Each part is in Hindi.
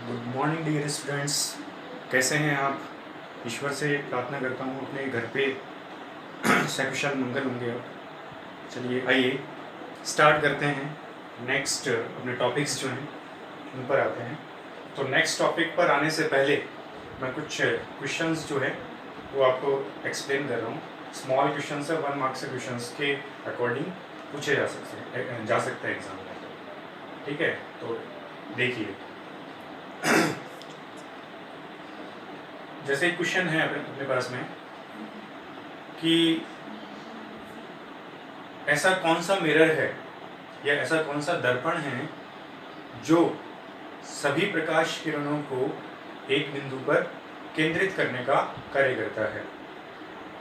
Good morning dear students. कैसे हैं आप? ईश्वर से प्रार्थना करता हूँ अपने घर पे सकुशल मंगल होंगे आप। चलिए आइए स्टार्ट करते हैं। नेक्स्ट अपने टॉपिक्स जो हैं उन पर आते हैं। तो नेक्स्ट टॉपिक पर आने से पहले मैं कुछ क्वेश्चंस जो है वो आपको एक्सप्लेन कर रहा हूँ। स्मॉल क्वेश्चंस है, 1 मार्क्स के क्वेश्चंस के अकॉर्डिंग पूछे जा सकते हैं एग्जाम में। ठीक है, तो देखिए जैसे एक क्वेश्चन है अपने पास में कि ऐसा कौन सा मिरर है या ऐसा कौन सा दर्पण है जो सभी प्रकाश किरणों को एक बिंदु पर केंद्रित करने का कार्य करता है।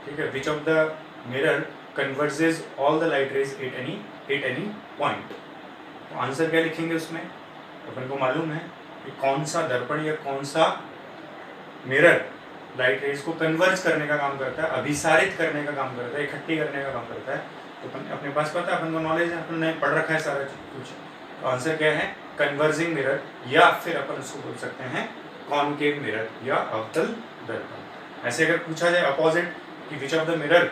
ठीक है, विच of the mirror converges all the light rays at any point. तो आंसर क्या लिखेंगे उसमें? अपन को मालूम है कि कौन सा दर्पण या कौन सा मिरर लाइट रेज को कन्वर्ज करने का काम करता है, अभिसारित करने का काम करता है, इकट्ठी करने का काम करता है। तो अपने पास पता है, अपन को नॉलेज है, अपन ने पढ़ रखा है सारा कुछ। तो आंसर क्या है? कन्वर्जिंग मिरर, या फिर अपन उसको बोल सकते हैं कॉनकेव मिरर या अवतल दर्पण। ऐसे अगर पूछा जाए अपोजिट कि which of the mirror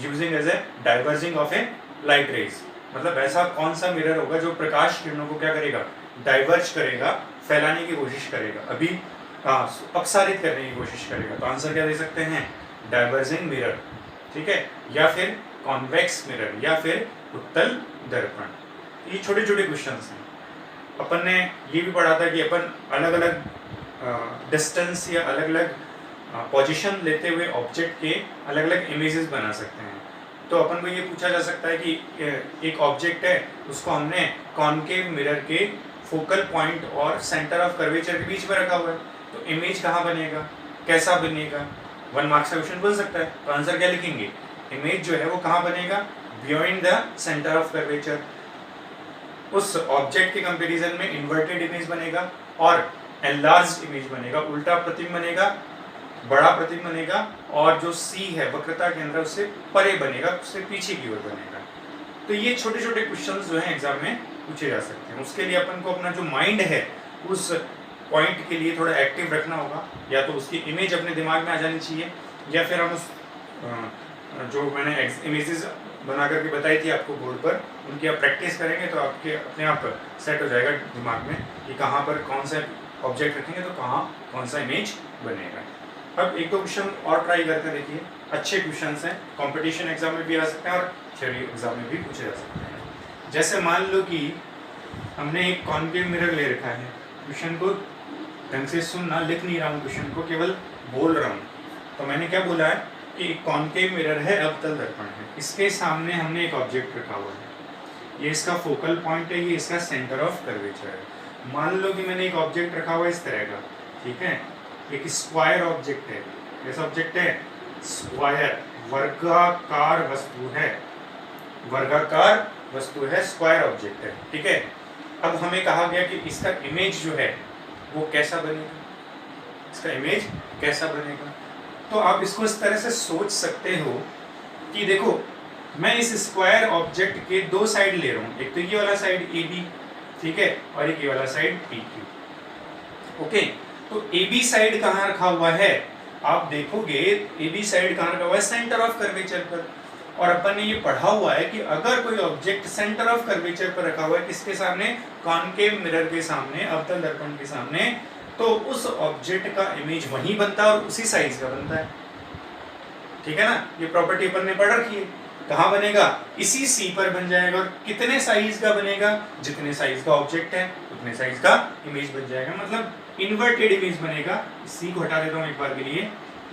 using as a diverging of a light rays, मतलब ऐसा कौन सा मिरर होगा जो प्रकाश किरणों को क्या करेगा? डाइवर्ज करेगा, फैलाने की कोशिश करेगा, अभी अपसारित करने की कोशिश करेगा। तो आंसर क्या दे सकते हैं? Diverging mirror. ठीक है, या फिर कॉन्वेक्स मिरर, या फिर उत्तल दर्पण। ये छोटे छोटे क्वेश्चंस हैं। अपन ने ये भी पढ़ा था कि अपन अलग अलग डिस्टेंस या अलग अलग पोजीशन लेते हुए ऑब्जेक्ट के अलग अलग इमेजेस बना सकते हैं। तो अपन को ये पूछा जा सकता है कि एक ऑब्जेक्ट है, उसको हमने कॉनकेव मिरर के फोकल पॉइंट और सेंटर ऑफ कर्वेचर के बीच में रखा हुआ है, तो इमेज कहाँ बनेगा, कैसा बनेगा? 1 मार्क्स का क्वेश्चन बन सकता है। तो आंसर क्या लिखेंगे? इमेज जो है वो कहाँ बनेगा? Beyond the centre of curvature. उस ऑब्जेक्ट के कंपैरिजन में इन्वर्टेड इमेज बनेगा और एनलार्ज्ड इमेज बनेगा, उल्टा प्रतिबिंब बनेगा, बड़ा प्रतिबिंब बनेगा, और जो सी है वक्रता के अंदर उससे परे बनेगा, उससे पीछे की ओर बनेगा। तो ये छोटे छोटे क्वेश्चन जो है एग्जाम में पूछे जा सकते हैं। उसके लिए अपन को अपना जो माइंड है उस पॉइंट के लिए थोड़ा एक्टिव रखना होगा, या तो उसकी इमेज अपने दिमाग में आ जानी चाहिए, या फिर हम उस जो मैंने इमेजेस बना करके बताई थी आपको बोर्ड पर, उनकी आप प्रैक्टिस करेंगे तो आपके अपने आप सेट हो जाएगा दिमाग में कि कहाँ पर कौन सा ऑब्जेक्ट रखेंगे तो कहाँ कौन सा इमेज बनेगा। अब एक दो क्वेश्चन और ट्राई करके देखिए, अच्छे क्वेश्चन हैं, कॉम्पिटिशन एग्जाम में भी आ सकते हैं और थ्योरी एग्जाम में भी पूछे जा सकते हैं। जैसे मान लो कि हमने एक कॉनकेव मिरर ले रखा है, क्वेश्चन को ढंग से सुनना, लिख नहीं रहा हूँ क्वेश्चन को, केवल बोल रहा हूँ। तो मैंने क्या बोला है कि एक कॉनकेव मिरर है, अवतल दर्पण है, इसके सामने हमने एक ऑब्जेक्ट रखा हुआ है, ये इसका फोकल पॉइंट है, ये इसका सेंटर ऑफ कर्वेचर है। मान लो कि मैंने एक ऑब्जेक्ट रखा हुआ है इस तरह का, ठीक है, एक स्क्वायर ऑब्जेक्ट है। कैसा ऑब्जेक्ट है? स्क्वायर, वर्गाकार वस्तु है, वर्गाकार वस्तु है, स्क्वायर ऑब्जेक्ट है। ठीक है, अब हमें कहा गया कि इसका इमेज जो है वो कैसा बनेगा, इसका इमेज कैसा बनेगा। तो आप इसको इस तरह से सोच सकते हो कि देखो, मैं इस स्क्वायर ऑब्जेक्ट के दो साइड ले रहा हूँ, एक तो ये वाला साइड ए बी, ठीक है, और एक ये वाला साइड पी क्यू। ओके, तो ए बी साइड कहाँ रखा हुआ है? आप देखोगे ए बी साइड कहाँ रखा हुआ है? सेंटर ऑफ कर्वेचर पर। और अपन ने ये पढ़ा हुआ है कि अगर कोई ऑब्जेक्ट सेंटर ऑफ कर्वेचर पर रखा हुआ है, किसके सामने? कॉनकेव मिरर के सामने, अवतल दर्पण के सामने, तो उस ऑब्जेक्ट का इमेज वहीं बनता है और उसी साइज का बनता है। ठीक है ना, ये प्रॉपर्टी अपन ने पढ़ रखी है। कहाँ बनेगा? इसी सी पर बन जाएगा। और कितने साइज का बनेगा? जितने साइज का ऑब्जेक्ट है उतने साइज का इमेज बन जाएगा, मतलब इन्वर्टेड इमेज बनेगा। सी को हटा देता हूँ एक बार के लिए,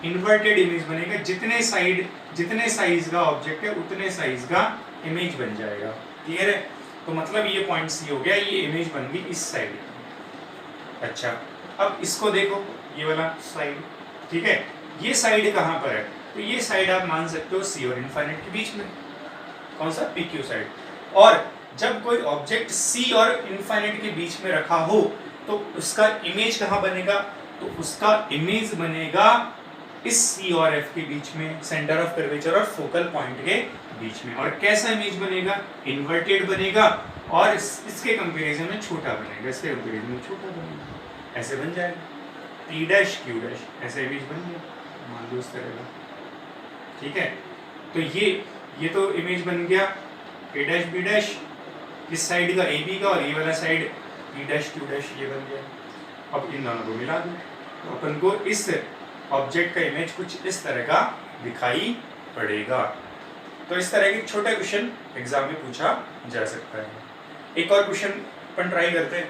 इन्वर्टेड इमेज बनेगा, जितने साइज का ऑब्जेक्ट है उतने साइज का इमेज बन जाएगा। क्लियर है? तो मतलब ये पॉइंट सी हो गया, ये इमेज बन गई इस साइड। अच्छा, अब इसको देखो, ये वाला साइड, ठीक है, ये साइड कहाँ पर है? तो ये साइड आप मान सकते हो सी और इनफाइनाइट के बीच में। कौन सा? P Q side. और जब कोई ऑब्जेक्ट सी और इनफाइनाइट के बीच में रखा हो तो उसका इमेज कहाँ बनेगा? तो उसका इमेज बनेगा इस सी और एफ के बीच में, सेंटर ऑफ कर्वेचर और फोकल पॉइंट के बीच में। और कैसा इमेज बनेगा? इन्वर्टेड बनेगा, और इसके कंपैरिजन में छोटा बनेगा, इसके कंपैरिजन में छोटा बनेगा। ऐसे बन जाएगा, P डैश Q डैश ऐसे इमेज बन गया, मान लो इस तरह का। ठीक है, तो ये तो इमेज बन गया A डैश B डैश, इस साइड का AB का, और ये वाला side P dash Q dash ये बन गया। अब इन दोनों को मिला दो तो अपन को इस ऑब्जेक्ट का इमेज कुछ इस तरह का दिखाई पड़ेगा। तो इस तरह के छोटे क्वेश्चन एग्जाम में पूछा जा सकता है। एक और क्वेश्चन अपन ट्राई करते हैं।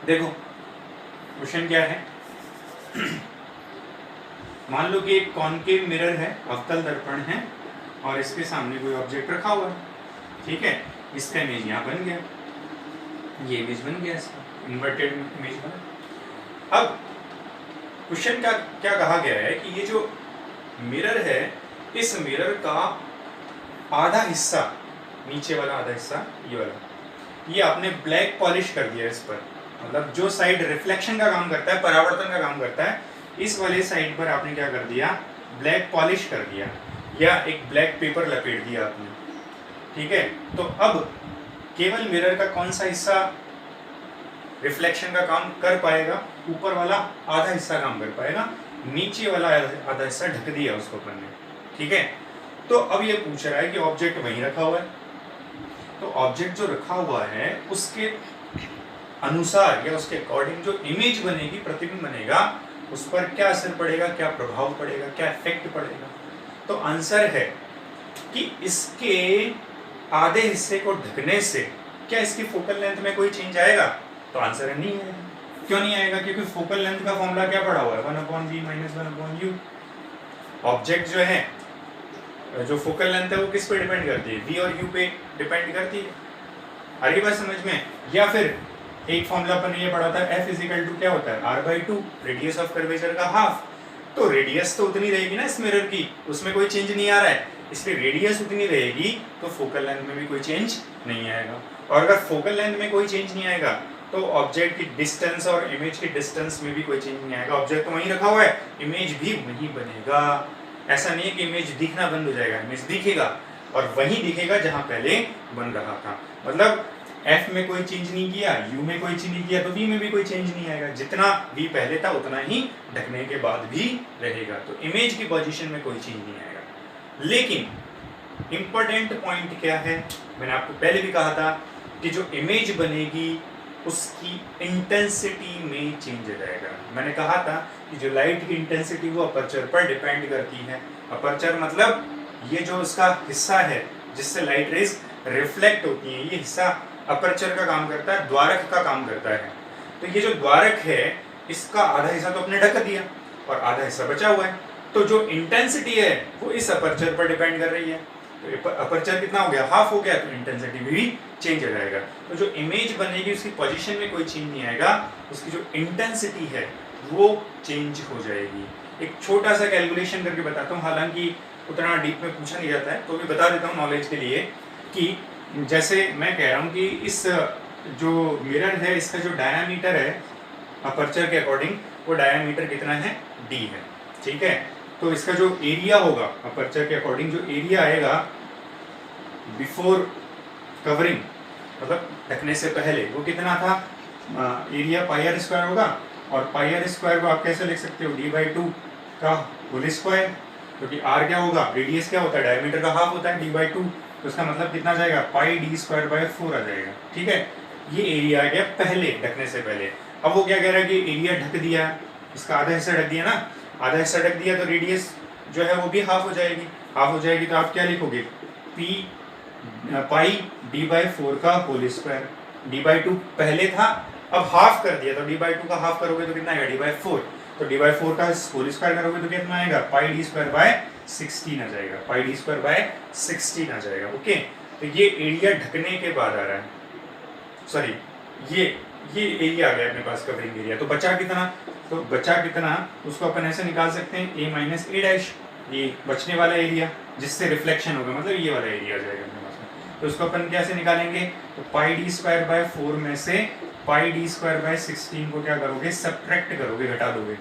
देखो क्वेश्चन क्या है, मान लो कि एक कॉनकेव मिरर है, अवतल दर्पण है, और इसके सामने कोई ऑब्जेक्ट रखा हुआ है। ठीक है, इसका इमेज यहाँ बन गया, ये इमेज बन गया, इसका इन्वर्टेड इमेज बना। अब क्वेश्चन का क्या कहा गया है कि ये जो मिरर है, इस मिरर का आधा हिस्सा, नीचे वाला आधा हिस्सा ये वाला, ये आपने ब्लैक पॉलिश कर दिया इस पर, मतलब जो साइड रिफ्लेक्शन का काम करता है, परावर्तन का काम करता है, इस वाले साइड पर आपने क्या कर दिया, ब्लैक पॉलिश कर दिया, या एक ब्लैक पेपर लपेट दिया आपने। ठीक है, तो अब केवल मिरर का कौन सा हिस्सा रिफ्लेक्शन का काम कर पाएगा, ऊपर वाला आधा हिस्सा काम कर पाएगा, नीचे वाला आधा हिस्सा ढक दिया उसको अपन ने। ठीक है, तो अब ये पूछ रहा है कि ऑब्जेक्ट वहीं रखा हुआ है, तो ऑब्जेक्ट जो रखा हुआ है उसके अनुसार या उसके अकॉर्डिंग जो इमेज बनेगी, प्रतिबिंब बनेगा, उस पर क्या असर पड़ेगा, क्या प्रभाव पड़ेगा, क्या इफेक्ट पड़ेगा। तो आंसर है कि इसके आधे हिस्से को ढकने से क्या इसकी फोकल लेंथ में कोई चेंज आएगा, तो आंसर है नहीं है। क्यों नहीं आएगा, क्योंकि फोकल लेंथ का फॉर्मूला क्या पड़ा हुआ है, 1/v - 1/u। ऑब्जेक्ट जो है, जो फोकल लेंथ है वो किस पे डिपेंड करती है, v और u पे डिपेंड करती है। आ रही बात समझ में। या फिर एक फॉर्मूला अपन ये पढ़ा था, f = क्या होता है, r/2, रेडियस ऑफ कर्वेचर का हाफ। तो रेडियस तो उतनी रहेगी ना इस मिरर की, उसमें कोई चेंज नहीं आ रहा है, इसलिए रेडियस उतनी रहेगी, तो फोकल लेंथ में भी कोई चेंज नहीं आएगा। और अगर फोकल लेंथ में कोई चेंज नहीं आएगा, तो ऑब्जेक्ट की डिस्टेंस और इमेज की डिस्टेंस में भी कोई चेंज नहीं आएगा। ऑब्जेक्ट तो वहीं रखा हुआ है, इमेज भी वहीं बनेगा। ऐसा नहीं है कि इमेज दिखना बंद हो जाएगा, इमेज दिखेगा और वहीं दिखेगा जहां पहले बन रहा था। मतलब f में कोई चेंज नहीं किया, u में कोई चेंज नहीं किया, तो v में भी कोई चेंज नहीं आएगा। जितना v पहले था उतना ही ढकने के बाद भी रहेगा, तो इमेज की पोजीशन में कोई चेंज नहीं आएगा। लेकिन इंपॉर्टेंट पॉइंट क्या है, मैंने आपको पहले भी कहा था कि जो इमेज बनेगी उसकी इंटेंसिटी में चेंज आ जाएगा। मैंने कहा था कि जो लाइट की इंटेंसिटी वो अपर्चर पर डिपेंड करती है। अपर्चर मतलब ये जो उसका हिस्सा है जिससे लाइट रेज रिफ्लेक्ट होती है, ये हिस्सा अपर्चर का काम करता है, द्वारक का काम करता है। तो ये जो द्वारक है इसका आधा हिस्सा तो अपने ढक दिया और आधा हिस्सा बचा हुआ है, तो जो इंटेंसिटी है वो इस अपर्चर पर डिपेंड कर रही है। तो अपर्चर कितना हो गया, हाफ हो गया, तो इंटेंसिटी भी चेंज हो जाएगा। तो जो इमेज बनेगी उसकी पोजीशन में कोई चेंज नहीं आएगा, उसकी जो इंटेंसिटी है वो चेंज हो जाएगी। एक छोटा सा कैलकुलेशन करके बताता हूँ, हालांकि उतना डीप में पूछा नहीं जाता है, तो भी बता देता हूँ नॉलेज के लिए कि जैसे मैं कह रहा हूँ कि इस जो मिरर है इसका जो डायामीटर है अपर्चर के अकॉर्डिंग, वो डायामीटर कितना है, d है। ठीक है, तो इसका जो एरिया होगा अपर्चर के अकॉर्डिंग, जो एरिया आएगा बिफोर कवरिंग, मतलब ढकने से पहले, वो कितना था, एरिया πr² होगा। और πr² को आप कैसे लिख सकते हो, d/2 का होल स्क्वायर, क्योंकि r क्या होगा, रेडियस क्या होता है, डायमीटर का हाफ होता है, d/2, तो इसका मतलब कितना जाएगा, πd²/4 आ जाएगा। ठीक है, ये एरिया आ गया पहले, ढकने से पहले। अब वो क्या कह रहा है कि एरिया ढक दिया, इसका आधा हिस्सा ढक दिया ना, आधा हिस्सा ढक दिया तो रेडियस जो है वो भी हाफ हो जाएगी। हाफ हो जाएगी तो आप क्या लिखोगे, πd/4 का होल स्क्वायर। d/2 पहले था, अब हाफ कर दिया, तो d/2 का हाफ करोगे तो कितना आएगा, d/4। तो d/4 का होल स्क्वायर करोगे तो कितना आएगा, πd²/16 आ जाएगा, πd²/16 आ जाएगा। ओके, तो ये एरिया ढकने के बाद आ रहा है, सॉरी ये एरिया आ गया अपने पास, कवरिंग एरिया। तो बचा कितना, तो बचा कितना उसको अपन ऐसे निकाल सकते हैं, a - a', ये बचने वाला एरिया जिससे रिफ्लेक्शन होगा, मतलब ये वाला एरिया आ जाएगा अपने पास में। तो उसको अपन कैसे निकालेंगे, तो πd²/4 में से πd²/16 को क्या करोगे, सब्ट्रैक्ट करोगे, घटा दोगे।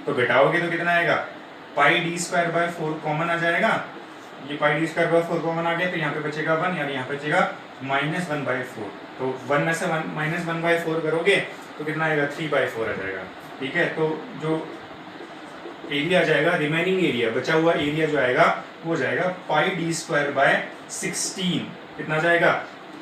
तो घटाओगे तो कितना आएगा, πd²/4 कॉमन आ जाएगा, ये पाई डी स्क्वायर बाय 4 कॉमन आ गया, तो यहाँ पे बचेगा 1 और यहाँ पे बचेगा -1/4। तो 1 में से -1/4 करोगे तो कितना आएगा, 3/4 आ जाएगा। ठीक है, तो जो एरिया आ जाएगा, रिमेनिंग एरिया, बचा हुआ एरिया जो आएगा वो जाएगा पाई डी स्क्वायर बाय 16। कितना जाएगा,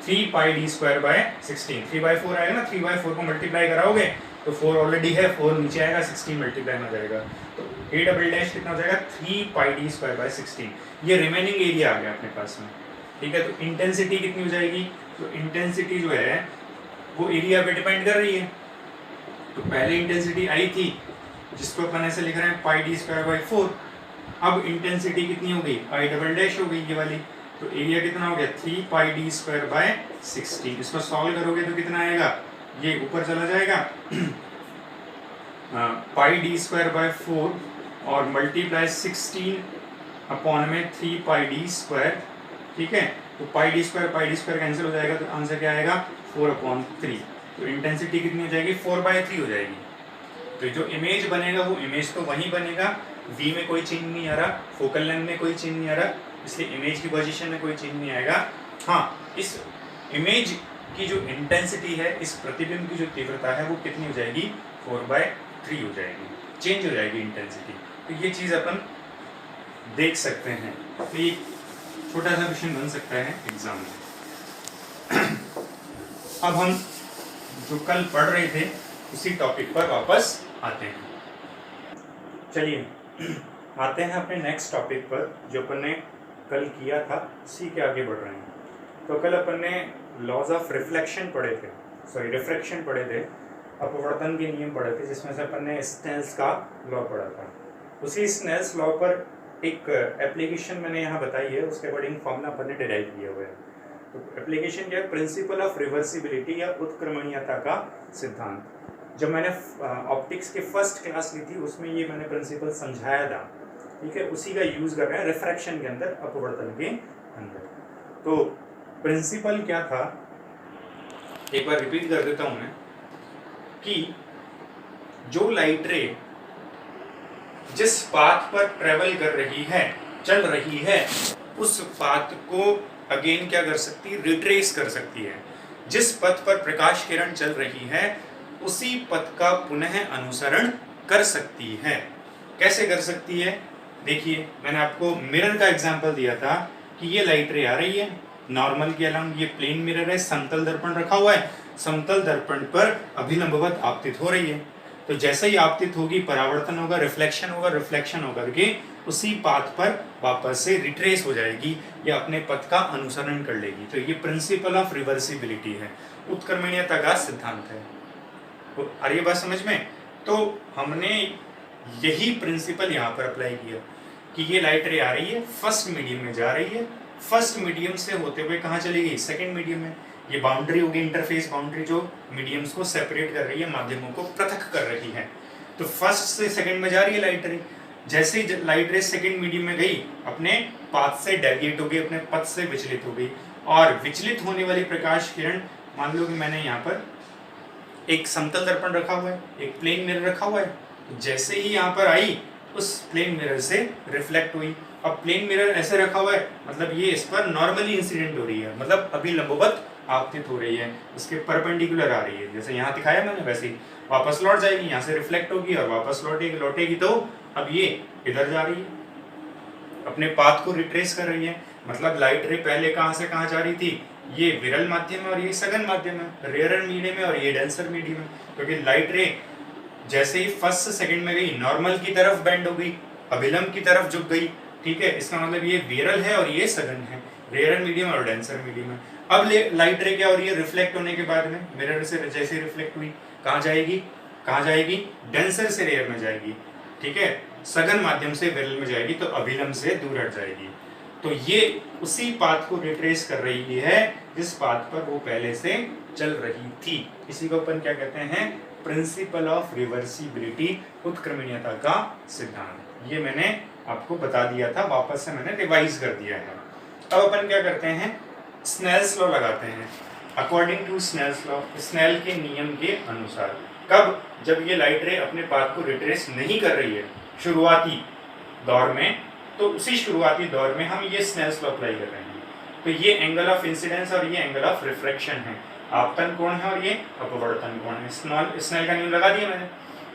3 पाई डी स्क्वायर बाय 16। 3/4 आएगा ना, 3/4 को मल्टीप्लाई कराओगे तो 4 ऑलरेडी है, 4 नीचे आएगा, 16 मल्टीप्लाई में जाएगा, तो a डबल डैश कितना हो जाएगा, 3 पाई डी स्क्वायर बाय 16। ये रिमेनिंग एरिया आ गया अपने पास में। ठीक है, तो इंटेंसिटी कितनी हो जाएगी, तो इंटेंसिटी जो है वो एरिया पे डिपेंड कर रही है। तो पहले इंटेंसिटी आई थी जिसको अपन ऐसे लिख रहे हैं पाई डी स्क्वायर बाय 4। अब इंटेंसिटी कितनी हो गई, पाई डबल डैश हो गई ये वाली, तो एरिया कितना हो गया, 3 पाई डी स्क्वायर बाय 16। इसको सॉल्व करोगे तो कितना आएगा, ये ऊपर चला जाएगा पाई डी स्क्वायर बाय 4 और मल्टीप्लाई 16 अपॉन में 3 पाई डी स्क्वायर। ठीक है, तो पाई डी स्क्वायर कैंसिल हो जाएगा, तो आंसर क्या आएगा, 4/3। तो इंटेंसिटी कितनी हो जाएगी, 4/3 हो जाएगी। तो जो इमेज बनेगा वो इमेज तो वही बनेगा, v में कोई चेंज नहीं आ रहा, फोकल लेंथ में कोई चेंज नहीं आ रहा, इसलिए इमेज की पोजीशन में कोई चेंज नहीं आएगा। हाँ, इस इमेज की जो इंटेंसिटी है, इस प्रतिबिंब की जो तीव्रता है वो कितनी हो जाएगी, 4/3 हो जाएगी, चेंज हो जाएगी इंटेंसिटी। तो ये चीज़ अपन देख सकते हैं, तो ये छोटा सा क्वेश्चन बन सकता है एग्जाम में। अब हम जो कल पढ़ रहे थे उसी टॉपिक पर वापस आते हैं। चलिए आते हैं अपने नेक्स्ट टॉपिक पर जो अपन ने कल किया था, उसी के आगे बढ़ रहे हैं। तो कल अपन ने लॉज ऑफ रिफ्लेक्शन पढ़े थे, सॉरी रिफ्रैक्शन पढ़े थे, अपवर्तन के नियम पढ़े थे, जिसमें से अपन ने स्नेल्स का लॉ पढ़ा था। उसी स्नेल्स लॉ पर एक एप्लीकेशन मैंने यहाँ बताई है, उसके अकॉर्डिंग फॉर्मूला अपन ने डिराइव किया हुआ है। तो एप्लीकेशन क्या है, प्रिंसिपल ऑफ रिवर्सिबिलिटी या उत्क्रमणीयता का सिद्धांत। जब मैंने ऑप्टिक्स के फर्स्ट क्लास ली थी उसमें ये मैंने प्रिंसिपल समझाया था। ठीक है, उसी का यूज कर रहे हैं रिफ्रैक्शन के अंदर, अपवर्तन के अंदर। तो प्रिंसिपल क्या था, एक बार रिपीट कर देता हूं मैं, कि जो लाइट रे जिस पाथ पर ट्रेवल कर रही है, चल रही है, उस पाथ को अगेन क्या कर सकती है, रिट्रेस कर सकती है। जिस पथ पर प्रकाश किरण चल रही है उसी पथ का पुनः अनुसरण कर सकती है। कैसे कर सकती है, देखिए मैंने आपको मिरर का एग्जांपल दिया था कि ये लाइट रे आ रही है नॉर्मल के अलाउंग, ये प्लेन मिरर है, समतल दर्पण रखा हुआ है, समतल दर्पण पर अभिलंबवत आपतित हो रही है। तो जैसे ही आपतित होगी परावर्तन होगा, रिफ्लेक्शन होगा, रिफ्लेक्शन होकर के उसी पाथ पर वापस से रिट्रेस हो जाएगी या अपने पथ का अनुसरण कर लेगी। तो ये प्रिंसिपल ऑफ रिवर्सिबिलिटी है, उत्क्रमणीयता का सिद्धांत है। तो आ रही है बात समझ में। तो हमने यही प्रिंसिपल यहाँ पर अप्लाई किया कि ये लाइट रे आ रही है, फर्स्ट मीडियम में जा रही है, फर्स्ट मीडियम से होते हुए कहाँ चली गई, सेकेंड मीडियम में। ये बाउंड्री होगी, इंटरफेस बाउंड्री जो मीडियम्स को सेपरेट कर रही है, माध्यमों को पृथक कर रही है। तो फर्स्ट से सेकंड में जा रही है लाइट रे। जैसे ही लाइट रे सेकंड मीडियम में गई, अपने पाथ से डेविएट हो गई, अपने पथ से विचलित हो गई, और विचलित होने वाली प्रकाश किरण, मान लो कि मैंने यहाँ पर एक समतल दर्पण रखा हुआ है, एक प्लेन मिरर रखा हुआ है, जैसे ही यहाँ पर आई उस प्लेन मिरर से रिफ्लेक्ट हुई। अब प्लेन मिरर ऐसे रखा हुआ है, मतलब ये इस पर नॉर्मली इंसिडेंट हो रही है, मतलब अभी लंबवत आपतित हो रही है, उसके परपेंडिकुलर आ रही है, जैसे यहाँ दिखाया मैंने वैसे ही वापस लौट जाएगी, यहाँ से रिफ्लेक्ट होगी और वापस लौटेगी। तो अब ये इधर जा रही है, अपने पाथ को रिट्रेस कर रही है। मतलब लाइट रे पहले कहाँ से कहाँ जा रही थी, ये विरल माध्यम है और ये सघन माध्यम है, रेयरर मीडियम है और ये डेंसर मीडियम है। क्योंकि लाइट रे जैसे ही फर्स्ट से सेकंड में गई, नॉर्मल की तरफ बेंड हो गई, अभिलंब की तरफ झुक गई। ठीक है, इसका मतलब ये विरल है और ये सघन है, रेयरर मीडियम और डेंसर मीडियम है। अब लाइट रे क्या हो रही है, रिफ्लेक्ट होने के बाद में मिरर से जैसे रिफ्लेक्ट हुई, कहाँ जाएगी, डेंसर से रेयर में जाएगी। ठीक है, सघन माध्यम से विरल में जाएगी, तो अभिलंब से दूर हट जाएगी। तो ये उसी पाथ को रिट्रेस कर रही है जिस पाथ पर वो पहले से चल रही थी। इसी को अपन क्या कहते हैं, प्रिंसिपल ऑफ रिवर्सिबिलिटी, उत्क्रमणीयता का सिद्धांत। ये मैंने आपको बता दिया था, वापस से मैंने रिवाइज कर दिया है। अब अपन क्या करते हैं, स्नेल्स लॉ लगाते हैं। According to Snell's law, Snell के नियम के अनुसार, कब, जब ये लाइट रे अपने पाथ को रिट्रेस नहीं कर रही है शुरुआती दौर में, तो उसी शुरुआती दौर में हम ये स्नेल्स लॉ अप्लाई कर रहे हैं। तो ये एंगल ऑफ इंसिडेंस और ये एंगल ऑफ रिफ्रैक्शन है, आपतन कोण है और ये अपवर्तन कोण है। स्नेल का नियम लगा दिया मैंने,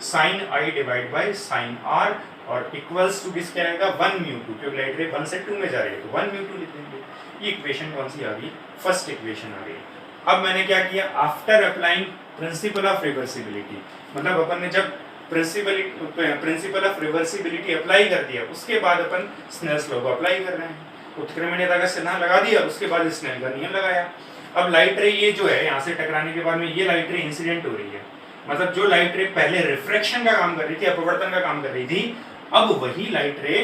sine i divide by sine r और इक्वल्स टू किसके आएगा 1 म्यू टू, क्योंकि लाइट रे 1 से 2 में जा रही है तो 1 म्यू टू लिख देंगे। ये इक्वेशन कौन सी आ गई, फर्स्ट इक्वेशन आ गई। अब मैंने क्या किया, after applying principle of reversibility, मतलब अपन ने जब प्रिंसिपल ऑफ रिवर्सिबिलिटी अप्लाई कर दिया उसके बाद अपन स्नेल्स लॉ को अप्लाई कर रहे हैं। उत्क्रमणीयता का चिन्ह लगा दिया, उसके बाद स्नेल का नियम लगाया। अब लाइट रे ये जो है यहाँ से टकराने के बाद में ये लाइट रे इंसिडेंट हो रही है, मतलब जो लाइट रे पहले रिफ्रैक्शन का काम कर रही थी, अपवर्तन का काम कर रही थी, अब वही लाइट रे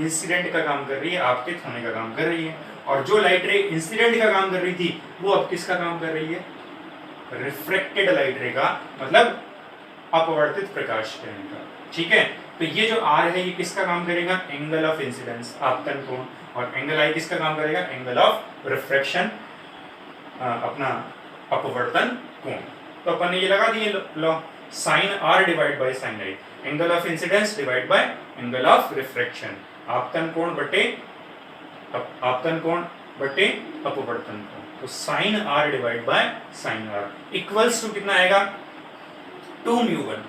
इंसिडेंट का काम कर रही है, आपतित होने का काम कर रही है। और जो लाइट रे इंसिडेंट का काम कर रही थी वो अब किसका काम कर रही है, रिफ्रैक्टेड लाइट रे का, मतलब अपवर्तित प्रकाश किरण का। ठीक है, तो ये जो आर है ये किसका काम करेगा, एंगल ऑफ इंसिडेंस, आपतन कोण, और एंगल आई किसका काम करेगा, एंगल ऑफ रिफ्रैक्शन, अपना अपवर्तन कोण। तो अपन ने ये लगा दिए law, sine r divide by sine i, angle of incidence divide by angle of refraction, आपतन कोण बटे अपवर्तन कोण। तो sine r divide by sine r equals to कितना आएगा, 2 म्यू 1,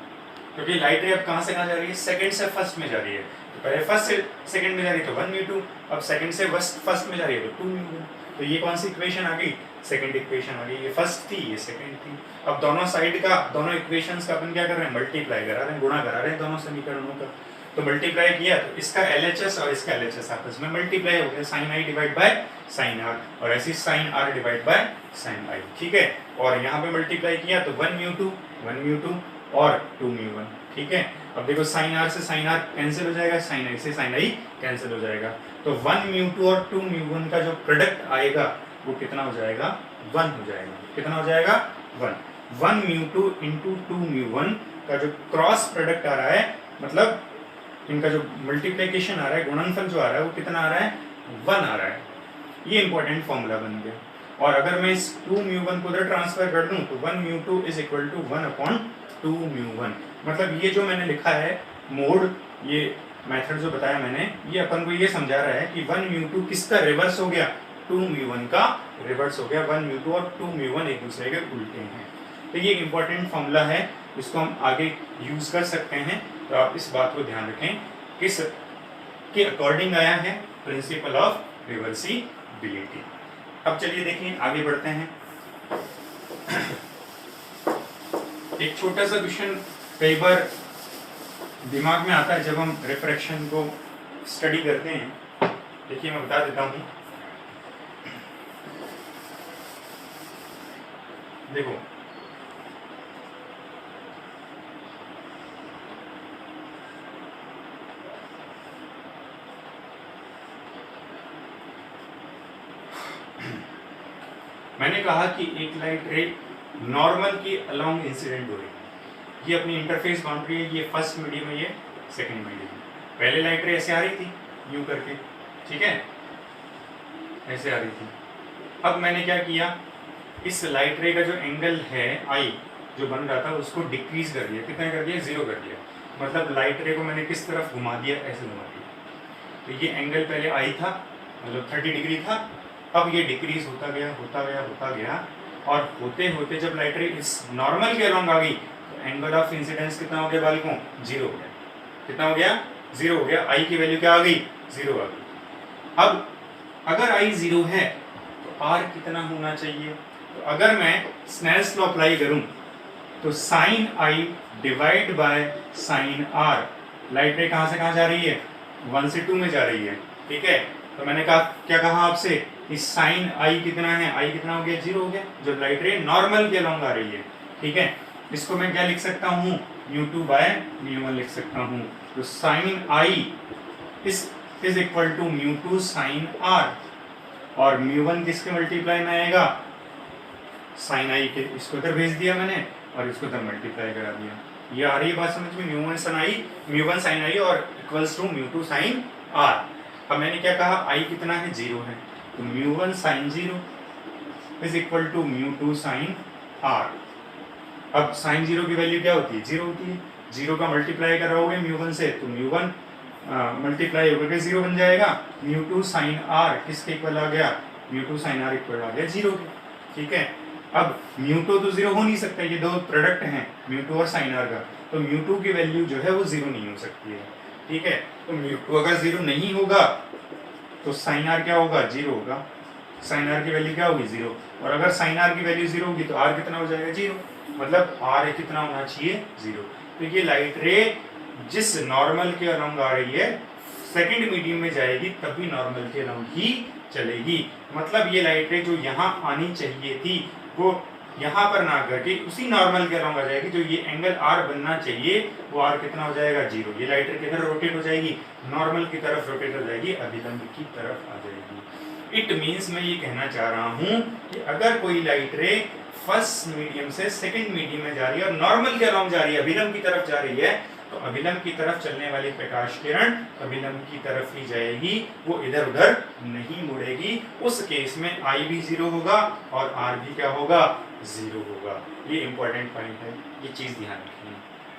क्योंकि लाइट रे अब कहां से कहां जा रही है, सेकंड से फर्स्ट में जा रही है। तो पहले फर्स्ट से सेकंड में जा रही है तो 1 म्यू 2, अब सेकंड से फर्स्ट में जा रही है तो 2 म्यू 1। तो ये कौन सी इक्वेशन आ गई, सेकंड इक्वेशन आ गई। ये फर्स्ट थी, ये सेकंड थी। अब दोनों साइड का, दोनों इक्वेशंस का अपन क्या कर रहे हैं, मल्टीप्लाई करा रहे हैं, गुणा करा रहे हैं दोनों समीकरणों का। तो मल्टीप्लाई किया तो इसका LHS और इसका LHS आपस में मल्टीप्लाई हो गया, sine i divide by sine r, और ऐसी sine r divide by sine i. ठीक है, और यहाँ पे मल्टीप्लाई किया तो 1 म्यू 2 और 2 म्यू 1। ठीक है, अब देखो साइन आर से साइन आर कैंसिल हो जाएगा, साइन आई से साइन आई कैंसिल हो जाएगा। तो 1 म्यू 2 और 2 म्यू 1 का जो प्रोडक्ट आएगा वो कितना हो जाएगा, 1 हो जाएगा। कितना हो जाएगा, 1 म्यू 2 इंटू 2 म्यू 1 का जो क्रॉस प्रोडक्ट आ रहा है, मतलब इनका जो मल्टीप्लिकेशन आ रहा है, गुणनफल जो आ रहा है वो कितना आ रहा है, 1 आ रहा है। ये इंपॉर्टेंट फॉर्मूला बन गया। और अगर मैं इस 2 म्यू 1 को उधर ट्रांसफर कर दूं तो 1 mu 2 is equal to 1 upon 2 mu 1। मतलब ये जो मैंने लिखा है मोड, ये मेथड जो बताया मैंने, ये अपन को ये समझा रहा है कि 1 म्यू 2 किसका रिवर्स हो गया, 2 म्यू 1 का रिवर्स हो गया। 1 म्यू 2 और 2 म्यू 1 एक दूसरे के उल्टे हैं। तो ये इंपॉर्टेंट फॉर्मूला है, इसको हम आगे यूज कर सकते हैं। तो आप इस बात को ध्यान रखें, किस के अकॉर्डिंग आया है प्रिंसिपल ऑफ रिवर्सिबिलिटी। अब चलिए देखिए आगे बढ़ते हैं। एक छोटा सा क्वेश्चन कई बार दिमाग में आता है जब हम रिफ्रैक्शन को स्टडी करते हैं। देखिए मैं बता देता हूँ, देखो मैंने कहा कि एक लाइट रे नॉर्मल की अलोंग इंसिडेंट हो रही है। ये अपनी इंटरफेस बाउंड्री है, ये फर्स्ट मीडियम है, ये सेकंड मीडियम है। पहले लाइट रे ऐसे आ रही थी यूं करके, ठीक है, ऐसे आ रही थी। अब मैंने क्या किया, इस लाइट रे का जो एंगल है आई जो बन रहा था उसको डिक्रीज कर दिया। कितना कर दिया, 0 कर दिया। मतलब लाइट रे को मैंने किस तरफ घुमा दिया, ऐसे घुमा दिया। तो ये एंगल पहले आई था, मतलब 30 डिग्री था, अब ये डिक्रीज होता गया और होते होते जब लाइट रे इस नॉर्मल के अलोंग आ गई तो एंगल ऑफ इंसिडेंस कितना हो गया बालकों, 0 हो गया। कितना हो गया, 0 हो गया। आई की वैल्यू क्या आ गई, 0 आ गई। अब अगर आई 0 है तो आर कितना होना चाहिए। तो अगर मैं स्नेल्स लॉ अप्लाई करूं तो sine i divide by sine r, light ray कहां से कहां जा रही है, 1 से 2 में जा रही है। ठीक है, तो मैंने कहा, क्या कहा आपसे कि साइन आई कितना है, आई कितना हो गया, 0 हो गया जब लाइट रे नॉर्मल के अलोंग आ रही है। ठीक है, इसको मैं क्या लिख सकता हूँ, μ2 बाय μ1 लिख सकता हूँ। तो sine i is equal to μ2 sine r, और μ1 किसके मल्टीप्लाई में आएगा, साइन आई के। इसको इधर भेज दिया मैंने और इसको इधर मल्टीप्लाई करा दिया। ये आ रही है बात समझ में, μ1 साइन आई और इक्वल्स टू μ2 साइन आर। अब मैंने क्या कहा, आई कितना है, 0 है, तो μ1 sine 0 is equal to μ2 sine r. अब साइन 0 की वैल्यू क्या होती है, 0 होती है। 0 का मल्टीप्लाई कर रहोगे μ1 से तो μ1 मल्टीप्लाई होकर के 0 बन जाएगा। म्यू टू साइन आर किसके इक्वल आ गया, mu two sine r equal आ गया 0 के। ठीक है, अब म्यू टू तो 0 हो नहीं सकता, ये दो प्रोडक्ट हैं म्यू टू और साइन आर का, तो म्यू टू की वैल्यू जो है वो 0 नहीं हो सकती है। ठीक है, तो म्यू टू अगर 0 नहीं होगा तो साइन आर क्या होगा, 0 होगा। साइन आर की वैल्यू क्या होगी, 0। और अगर साइन आर की वैल्यू 0 होगी तो आर कितना हो जाएगा, 0। मतलब आर कितना होना चाहिए, 0। तो ये लाइट रे जिस नॉर्मल के अराउंड आ रही है सेकंड मीडियम में जाएगी तब भी नॉर्मल के अराउंड ही चलेगी। मतलब ये लाइट रे जो यहाँ आनी चाहिए थी वो यहाँ पर ना करके उसी नॉर्मल के अराउंड आ जाएगी। जो ये एंगल आर बनना चाहिए वो आर कितना हो जाएगा, 0। ये लाइट रे किधर रोटेट हो जाएगी, नॉर्मल की तरफ रोटेट हो जाएगी, अभिलंब की तरफ आ जाएगी। इट मीन्स मैं ये कहना चाह रहा हूँ कि अगर कोई लाइट रे फर्स्ट मीडियम से सेकंड मीडियम में जा रही है और नॉर्मल के अराउंड जा रही है, अभिलंब की तरफ जा रही है, तो अभिलंब की तरफ चलने वाली प्रकाश किरण अभिलंब की तरफ ही जाएगी, वो इधर उधर नहीं मुड़ेगी। उस केस में आई भी 0 होगा और आर भी क्या होगा, 0 होगा। ये इंपॉर्टेंट पॉइंट है, ये चीज ध्यान रखनी।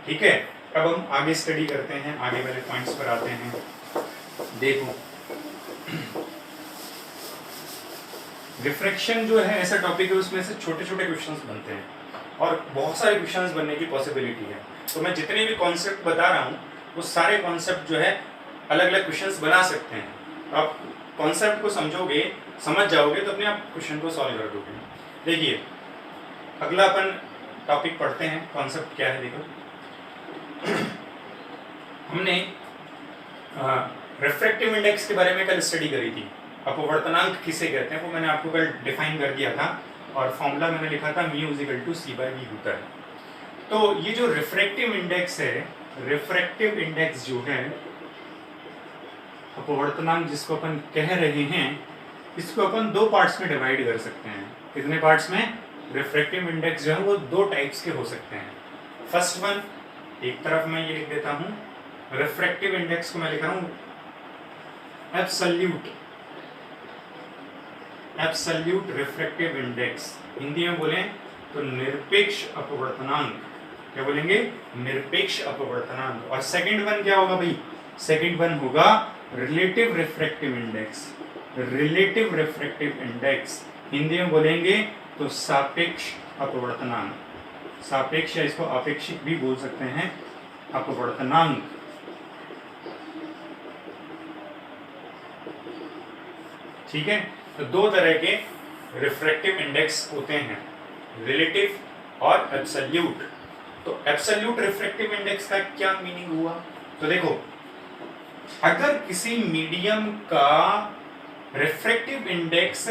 ठीक है, अब हम आगे स्टडी करते हैं, आगे वाले पॉइंट्स पर आते हैं। देखो रिफ्रैक्शन जो है ऐसा टॉपिक है, उसमें से छोटे छोटे क्वेश्चंस बनते हैं और बहुत सारे क्वेश्चंस बनने की पॉसिबिलिटी है। तो मैं जितने भी कॉन्सेप्ट बता रहा हूँ वो सारे कॉन्सेप्ट जो है अलग अलग क्वेश्चंस बना सकते हैं। तो आप कॉन्सेप्ट को समझोगे, समझ जाओगे तो अपने आप क्वेश्चन को सॉल्व कर दोगे। देखिए अगला अपन टॉपिक पढ़ते हैं, कॉन्सेप्ट क्या है। देखो हमने रिफ्रैक्टिव इंडेक्स के बारे में कल स्टडी करी थी। अपवर्तनांक किसे कहते हैं वो मैंने आपको कल डिफाइन कर दिया था और फॉर्मूला मैंने लिखा था म्यू = c/v होता है। तो ये जो रिफ्रैक्टिव इंडेक्स है, रिफ्रैक्टिव इंडेक्स जो है अपवर्तनांक जिसको अपन कह रहे हैं, इसको अपन दो पार्ट्स में डिवाइड कर सकते हैं। कितने पार्ट्स में, रिफ्रैक्टिव इंडेक्स जो है वो दो टाइप्स के हो सकते हैं। फर्स्ट वन, एक तरफ मैं ये लिख देता हूं, रिफ्रैक्टिव इंडेक्स को मैं लिख रहा हूं एब्सोल्यूट रिफ्रैक्टिव इंडेक्स, हिंदी में बोलें तो निरपेक्ष अपवर्तनांक। क्या बोलेंगे, निरपेक्ष अपवर्तनांक। और सेकंड वन क्या होगा भाई, सेकंड वन होगा relative refractive index. Relative refractive index Hindi में बोलेंगे तो सापेक्ष अपवर्तनांक। सापेक्ष या इसको आपेक्षिक भी बोल सकते हैं, अपवर्तनांक। ठीक है, तो दो तरह के रिफ्रैक्टिव इंडेक्स होते हैं, रिलेटिव और एब्सोल्यूट। तो एब्सोल्यूट रिफ्रैक्टिव इंडेक्स का क्या मीनिंग हुआ, तो देखो अगर किसी मीडियम का रिफ्रैक्टिव इंडेक्स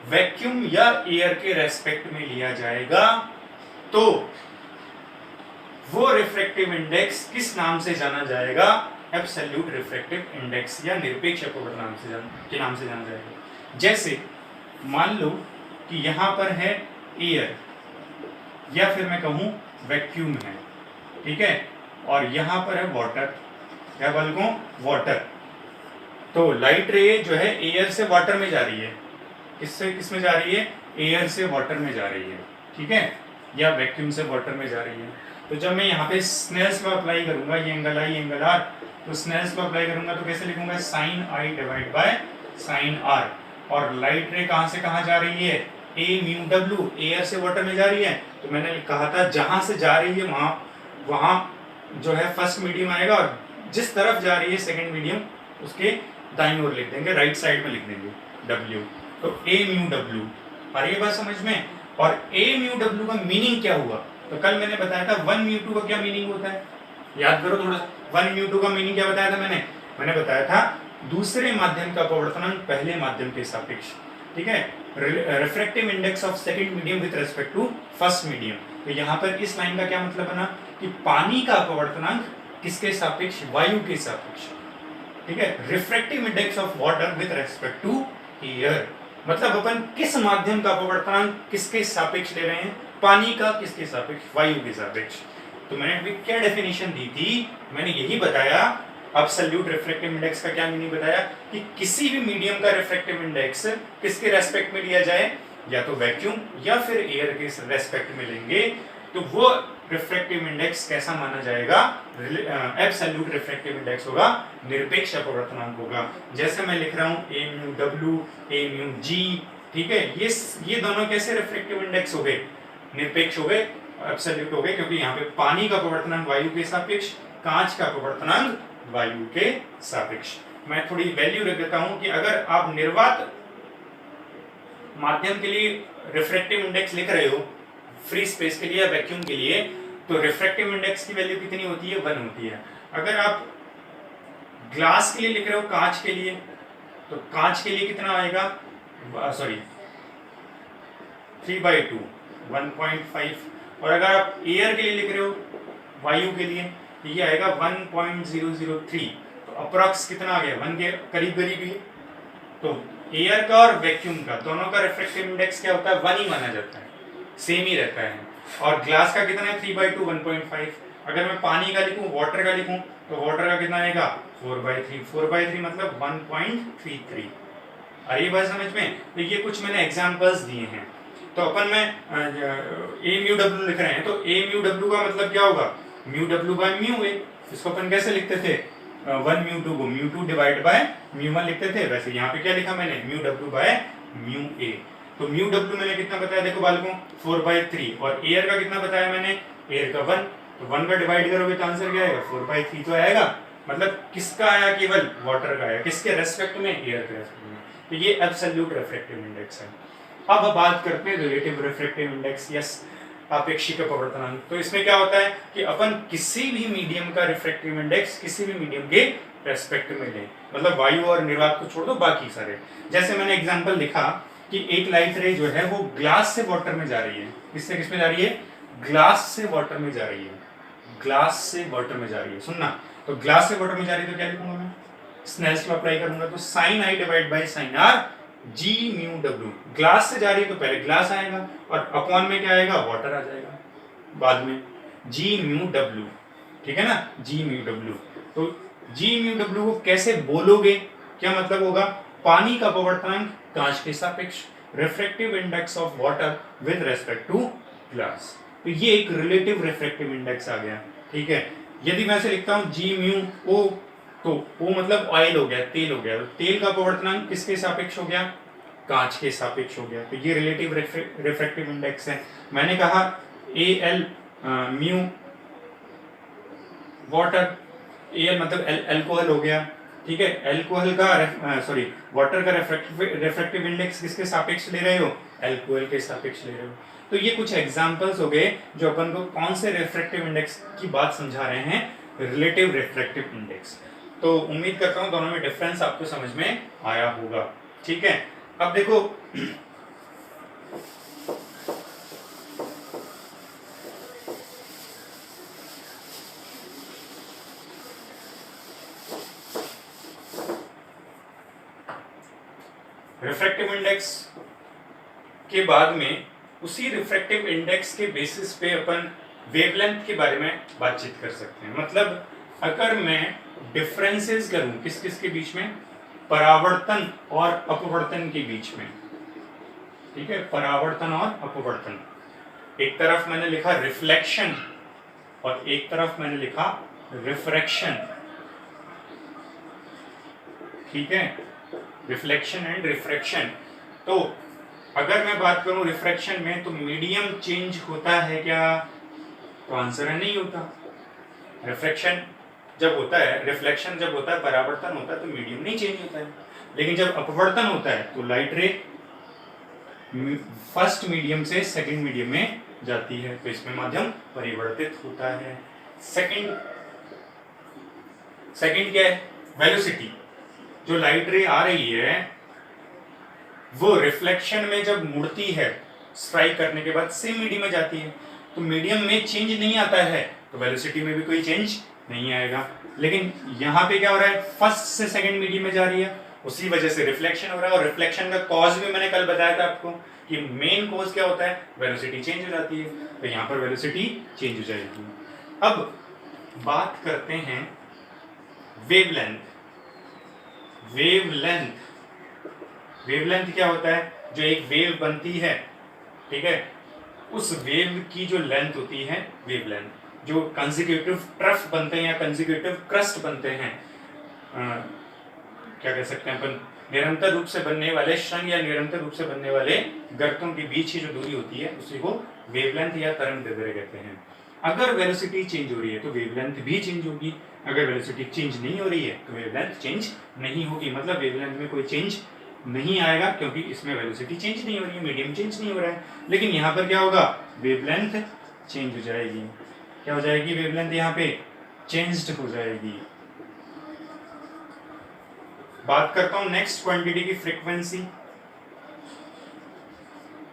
वैक्यूम या एयर के रेस्पेक्ट में लिया जाएगा तो वो रिफ्रैक्टिव इंडेक्स किस नाम से जाना जाएगा, एब्सोल्यूट रिफ्रैक्टिव इंडेक्स या निरपेक्ष अपवर्तनांक के नाम से जाना जाएगा। जैसे मान लो कि यहां पर है एयर या फिर मैं कहूं वैक्यूम है, ठीक है, और यहां पर है वाटर, क्या बोलूं, वाटर। तो लाइट रे जो है एयर से वाटर में जा रही है, किससे किस में जा रही है, एयर से वाटर में जा रही है, ठीक है, या वैक्यूम से वाटर में जा रही है। तो जब मैं यहाँ पे स्नेल्स लॉ अप्लाई करूंगा, ये एंगल आई एंगल आर, तो स्नेल्स लॉ अप्लाई करूंगा तो कैसे लिखूंगा, sine i divide by sine r. और लाइट रे कहां से कहां जा रही है, ए म्यू डब्ल्यू, एयर से वाटर में जा रही है। तो मैंने कहा था जहां से जा रही है वहां जो है फर्स्ट मीडियम आएगा और जिस तरफ जा रही है सेकंड मीडियम उसके दाईं ओर लिख देंगे, राइट साइड में लिख देंगे डब्ल्यू। तो ए म्यू डब्ल्यू, और ये बात समझ में। और ए म्यू डब्ल्यू का मीनिंग क्या हुआ, तो कल मैंने बताया था 1 म्यू 2 का क्या मीनिंग होता है, याद करो थोड़ा सा। 1 म्यू 2 का मीनिंग क्या बताया था मैंने बताया था दूसरे माध्यम का अपवर्तनांक पहले माध्यम के सापेक्ष, ठीक है, refractive index of second medium with respect to first medium. तो यहाँ पर इस लाइन का क्या मतलब बना कि पानी का अपवर्तनांक किसके सापेक्ष, वायु के सापेक्ष, ठीक है, refractive index of water with respect to air. मतलब अपन किस माध्यम का अपवर्तनांक किसके सापेक्ष ले रहे हैं, पानी का किसके सापेक्ष, वायु के सापेक्ष। तो मैंने क्या डेफिनेशन दी थी, मैंने यही बताया एब्सोल्यूट रिफ्रैक्टिव इंडेक्स का क्या मीनिंग बताया कि किसी भी मीडियम का रिफ्रैक्टिव इंडेक्स किसके रेस्पेक्ट में लिया जाए, या तो वैक्यूम या फिर एयर के रेस्पेक्ट में लेंगे तो वो रिफ्रैक्टिव इंडेक्स कैसा माना जाएगा, एब्सोल्यूट रिफ्रैक्टिव इंडेक्स होगा, निरपेक्ष अपवर्तनांक होगा। जैसे मैं लिख रहा हूँ ए म्यू डब्ल्यू, ए म्यू जी, ठीक है, ये दोनों कैसे रिफ्रैक्टिव इंडेक्स हो गए, निरपेक्ष हो गए, एब्सोल्यूट हो गए, क्योंकि यहाँ पे पानी का अपवर्तनांक वायु के सापेक्ष, कांच का अपवर्तनांक वायु के सापेक्ष। मैं थोड़ी वैल्यू रख देता हूं कि अगर आप निर्वात माध्यम के लिए रिफ्रैक्टिव इंडेक्स लिख रहे हो, फ्री स्पेस के लिए या वैक्यूम के लिए, तो रिफ्रैक्टिव इंडेक्स की वैल्यू कितनी होती है, 1 होती है। अगर आप ग्लास के लिए लिख रहे हो, कांच के लिए, तो कांच के लिए कितना आएगा, सॉरी 3/2, 1.5। और अगर आप एयर के लिए लिख रहे हो, वायु के लिए, ये आएगा 1.003। तो अप्रॉक्स कितना आ गया, 1 के करीब करीब ही। तो एयर का और वैक्यूम का दोनों का रिफ्रैक्टिव इंडेक्स क्या होता है, 1 ही माना जाता है, सेम ही रहता है। और ग्लास का कितना है, 3/2, 1.5। अगर मैं पानी का लिखूं, वाटर का लिखूं, तो वाटर का कितना आएगा, 4/3। 4/3 मतलब 1.33। आ रही बात समझ में? तो ये कुछ मैंने एग्जांपल्स दिए हैं। तो अपन में ए म्यू डब्ल्यू लिख रहे हैं, तो ए म्यू डब्ल्यू का मतलब क्या होगा, mu W by mu A. इसको अपन कैसे लिखते थे, 1 म्यू 2 को म्यू 2 डिवाइड बाय म्यू 1 लिखते थे। वैसे यहाँ पे क्या लिखा मैंने, mu W by mu A. तो म्यू डब्ल्यू मैंने कितना बताया, देखो बालकों, 4/3। और एयर का कितना बताया मैंने, एयर का 1। तो 1 का डिवाइड करोगे तो आंसर क्या आएगा, 4/3 तो आएगा। मतलब किसका आया, केवल वाटर का आया, किसके रेस्पेक्ट में, एयर के रेस्पेक्ट में। तो ये एब्सोल्यूट रिफ्रैक्टिव इंडेक्स है। अब बात करते हैं रिलेटिव रिफ्रैक्टिव इंडेक्स, यस, आपेक्षिक अपवर्तनांक। तो इसमें क्या होता है कि अपन किसी भी मीडियम का रिफ्रैक्टिव इंडेक्स किसी भी मीडियम के रेस्पेक्ट में लें, मतलब वायु और निर्वात को छोड़ दो, बाकी सारे। जैसे मैंने एग्जांपल लिखा कि एक लाइट रे जो है वो ग्लास से वाटर में जा रही है। किससे किस में जा रही है, ग्लास से वाटर में जा रही है, ग्लास से वाटर में जा रही है। सुनना, तो ग्लास से वाटर में जा रही है तो क्या लिखूंगा मैं, स्नेल्स लॉ अप्लाई करूंगा, तो sine i divide by sine r g mu डब्ल्यू। ग्लास से जा रही है तो पहले ग्लास आएगा और अपॉन में क्या आएगा, वाटर आ जाएगा बाद में, जी म्यू डब्ल्यू, ठीक है ना, जी म्यू डब्ल्यू। तो जी म्यू डब्ल्यू को कैसे बोलोगे, क्या मतलब होगा, पानी का अपवर्तनांक कांच के सापेक्ष, refractive index of water with respect to glass. तो ये एक रिलेटिव रिफ्रैक्टिव इंडेक्स आ गया, ठीक है। यदि मैं ऐसे लिखता हूं जी म्यू ओ, तो वो मतलब ऑयल हो गया, तेल हो गया, तो तेल का अपवर्तनांक किसके सापेक्ष हो गया, कांच के सापेक्ष हो गया। तो ये रिलेटिव रिफ्रैक्टिव इंडेक्स है। मैंने कहा A L mu water, A L मतलब अल्कोहल हो गया, ठीक है। अल्कोहल का सॉरी वाटर का रिफ्रैक्टिव इंडेक्स किसके सापेक्ष ले रहे हो, अल्कोहल के सापेक्ष ले रहे हो। तो ये कुछ एग्जांपल्स हो गए जो अपन को कौन से रिफ्रैक्टिव इंडेक्स की बात समझा रहे हैं, रिलेटिव रिफ्रैक्टिव इंडेक्स। तो उम्मीद करता हूं दोनों में डिफरेंस आपको समझ में आया होगा, ठीक है। अब देखो रिफ्रैक्टिव इंडेक्स के बाद में उसी रिफ्रैक्टिव इंडेक्स के बेसिस पे अपन वेवलेंथ के बारे में बातचीत कर सकते हैं। मतलब अगर मैं डिफरेंसेस करूं किस किस के बीच में, परावर्तन और अपवर्तन के बीच में, ठीक है, परावर्तन और अपवर्तन। एक तरफ मैंने लिखा रिफ्लेक्शन और एक तरफ मैंने लिखा रिफ्रैक्शन, ठीक है, रिफ्लेक्शन एंड रिफ्रैक्शन। तो अगर मैं बात करूं रिफ्रैक्शन में, तो मीडियम चेंज होता है क्या, तो आंसर है नहीं होता। रिफ्रैक्शन जब होता है, रिफ्लेक्शन जब होता है, परावर्तन होता है, तो मीडियम नहीं चेंज होता है। लेकिन जब अपवर्तन होता है तो लाइट रे फर्स्ट मीडियम से सेकंड मीडियम में जाती है, तो इसमें माध्यम परिवर्तित होता है। सेकंड क्या है, वेलोसिटी। जो लाइट रे आ रही है वो रिफ्लेक्शन में जब मुड़ती है, स्ट्राइक करने के बाद सेम मीडियम में जाती है, तो मीडियम में चेंज नहीं आता है, तो वेलोसिटी में भी कोई चेंज नहीं आएगा। लेकिन यहाँ पे क्या हो रहा है, फर्स्ट से सेकंड मीडियम में जा रही है, उसी वजह से रिफ्लेक्शन हो रहा है। और रिफ्लेक्शन का कॉज भी मैंने कल बताया था आपको कि मेन कॉज क्या होता है, वेलोसिटी चेंज हो जाती है, तो यहाँ पर वेलोसिटी चेंज हो जाएगी। अब बात करते हैं वेवलेंथ। वेवलेंथ क्या होता है, जो एक वेव बनती है, ठीक है, उस वेव की जो लेंथ होती है, वेव लेंथ, जो कंसेक्यूटिव ट्रफ बनते हैं या कंसेक्यूटिव क्रस्ट बनते हैं, क्या कह सकते हैं अपन, निरंतर रूप से बनने वाले शंख या निरंतर रूप से बनने वाले गर्तों के बीच की जो दूरी होती है उसी को वेवलेंथ या तरंग दैर्ध्य कहते हैं। अगर वेलोसिटी चेंज हो रही है तो वेवलेंथ भी चेंज होगी, अगर वेलोसिटी चेंज नहीं हो रही है तो वेवलेंथ चेंज नहीं होगी, मतलब वेवलेंथ में कोई चेंज नहीं आएगा क्योंकि इसमें वेलोसिटी चेंज नहीं हो रही है, मीडियम चेंज नहीं हो रहा है। लेकिन यहाँ पर क्या होगा, वेवलेंथ चेंज हो जाएगी। क्या हो जाएगी, वेवलेंथ यहाँ पे चेंज्ड हो जाएगी। बात करता हूं नेक्स्ट क्वांटिटी की, फ्रीक्वेंसी।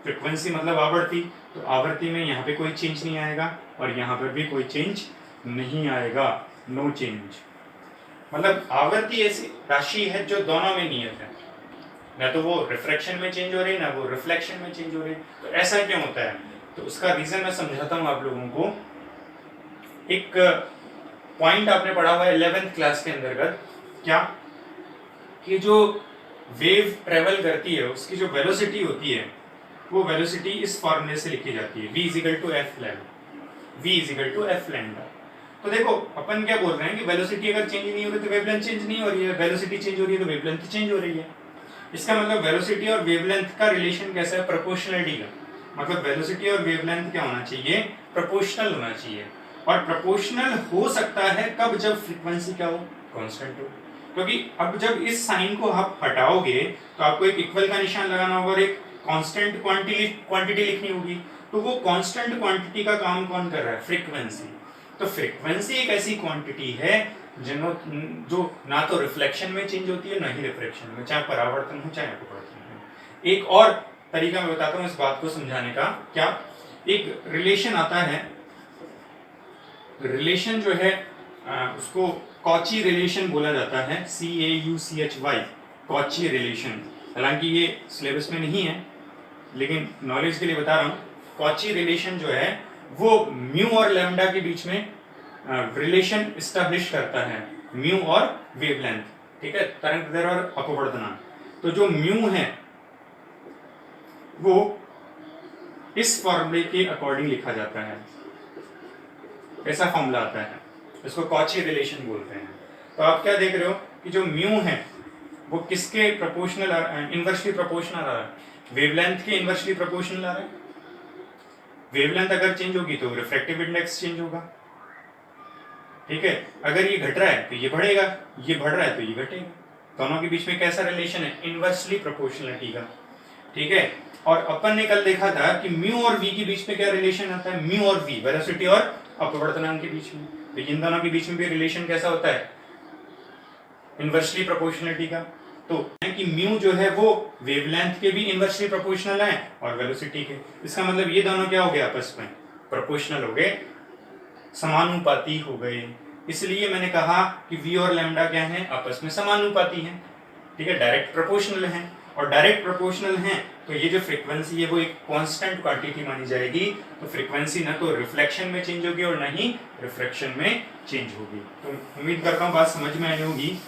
फ्रीक्वेंसी मतलब आवर्ती, तो आवर्ती में यहाँ पे कोई चेंज नहीं आएगा और यहाँ पर भी कोई चेंज नहीं आएगा, नो चेंज। मतलब आवर्ती ऐसी राशि है जो दोनों में नियत है, ना तो वो रिफ्रैक्शन में चेंज हो रही है ना वो रिफ्लेक्शन में चेंज हो रही है। तो ऐसा क्यों होता है, तो उसका रीजन मैं समझाता हूँ आप लोगों को। एक पॉइंट आपने पढ़ा हुआ है 11th क्लास के अंतर्गत, क्या कि जो वेव ट्रेवल करती है उसकी जो वेलोसिटी होती है वो वेलोसिटी इस फॉर्मूले से लिखी जाती है, v = f lambda, v = f lambda. तो देखो अपन क्या बोल रहे हैं कि वेलोसिटी अगर चेंज नहीं हो रही तो वेवलेंथ चेंज नहीं हो रही है, वेलोसिटी चेंज हो रही है तो वेवलेंथ चेंज हो रही है। इसका मतलब वेलोसिटी और वेवलेंथ का रिलेशन कैसा है, प्रोपोर्शनलिटी का। मतलब वेलोसिटी और वेवलेंथ क्या होना चाहिए, प्रोपोर्शनल होना चाहिए। और प्रोपोर्शनल हो सकता है कब, जब फ्रीक्वेंसी क्या हो, कांस्टेंट हो। क्योंकि अब जब इस साइन को आप हटाओगे तो आपको एक इक्वल का निशान लगाना होगा और एक कांस्टेंट क्वांटिटी लिखनी होगी। तो वो कांस्टेंट क्वांटिटी का काम कौन कर रहा है, फ्रीक्वेंसी। तो फ्रीक्वेंसी एक ऐसी क्वांटिटी है जो ना तो रिफ्लेक्शन में चेंज होती है ना ही रिफ्रैक्शन में, चाहे परावर्तन हो चाहे अपवर्तन हो। एक और तरीका मैं बताता हूँ इस बात को समझाने का, क्या एक रिलेशन आता है, रिलेशन जो है उसको कॉची रिलेशन बोला जाता है, CAUCHY, कॉची रिलेशन। हालांकि ये सिलेबस में नहीं है लेकिन नॉलेज के लिए बता रहा हूँ। कॉची रिलेशन जो है वो म्यू और लैम्डा के बीच में रिलेशन एस्टैब्लिश करता है, म्यू और वेवलेंथ, ठीक है, तरंग दैर्ध्य और अपवर्तनांक। तो जो म्यू है वो इस फॉर्मूले के अकॉर्डिंग लिखा जाता है, ऐसा फॉर्मूला आता है, इसको कॉची रिलेशन बोलते हैं। तो आप क्या देख रहे हो कि जो म्यू है वो किसके प्रोपोर्शनल, इनवर्सली प्रोपोर्शनल आ रहा है, वेवलेंथ के इनवर्सली प्रोपोर्शनल आ रहा है। वेवलेंथ अगर चेंज होगी तो रिफ्रैक्टिव इंडेक्स चेंज होगा, ठीक है। अगर ये घट रहा है तो ये बढ़ेगा, ये बढ़ रहा है तो ये घटेगा। दोनों के बीच में कैसा रिलेशन है, इनवर्सली प्रोपोर्शनलिटी का, ठीक है। और अपन ने कल देखा था कि म्यू और वी के बीच में क्या रिलेशन आता है, म्यू और वी, वेलोसिटी और अपवर्तनांक के बीच में। तो इन दोनों के बीच में भी रिलेशन कैसा होता है, इनवर्सली प्रोपोर्शनलिटी का। तो कि म्यू जो है वो वेवलेंथ के भी इनवर्सली प्रोपोर्शनल है और वेलोसिटी के। इसका मतलब ये दोनों क्या हो गए, आपस में प्रोपोर्शनल हो गए, समानुपाती हो गए। इसलिए मैंने कहा कि v और लैम्डा क्या है, आपस में समानुपाती हैं, ठीक है, डायरेक्ट प्रोपोर्शनल हैं। और डायरेक्ट प्रोपोर्शनल हैं तो ये जो फ्रीक्वेंसी है वो एक कांस्टेंट क्वांटिटी मानी जाएगी। तो फ्रीक्वेंसी ना तो रिफ्लेक्शन में चेंज होगी और ना ही रिफ्रैक्शन में चेंज होगी। तो उम्मीद करता हूँ बात समझ में आई होगी।